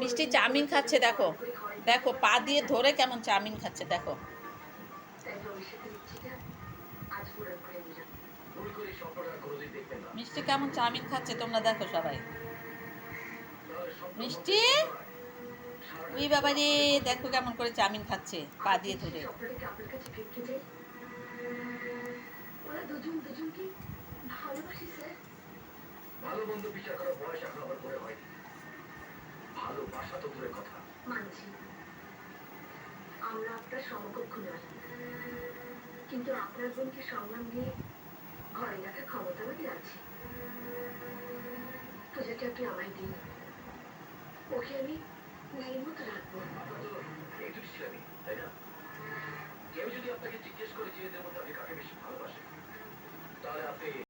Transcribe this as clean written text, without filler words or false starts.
মিষ্টি চাউমিন খাচ্ছে, দেখো দেখো পা দিয়ে ধরে কেমন চাউমিন খাচ্ছে, দেখো। মিষ্টি কেমন চাউমিন খাচ্ছে তোমরা দেখো সবাই। মিষ্টি, উই বাবা রে, দেখো কেমন করে চাউমিন খাচ্ছে পা দিয়ে ধরে। ভালো বন্ধু বিচার করার বয়স এখন আমার মনে হয়নি। ভালোবাসা তো দূরের কথা। মানছি আমরা আপনার সমকক্ষ নয়, কিন্তু আপনার বোনকে সম্মান দিয়ে ঘরে রাখার ক্ষমতা আমাদের আছে। পূজাটা আপনি আমায় দিন, ওকে আমি মেয়ের মতো রাখবো। এইটুকু ছিলামই, তাই না? কেউ যদি আপনাকে জিজ্ঞেস করে যে এদের মধ্যে আপনি কাকে বেশি ভালোবাসেন, তাহলে আপনি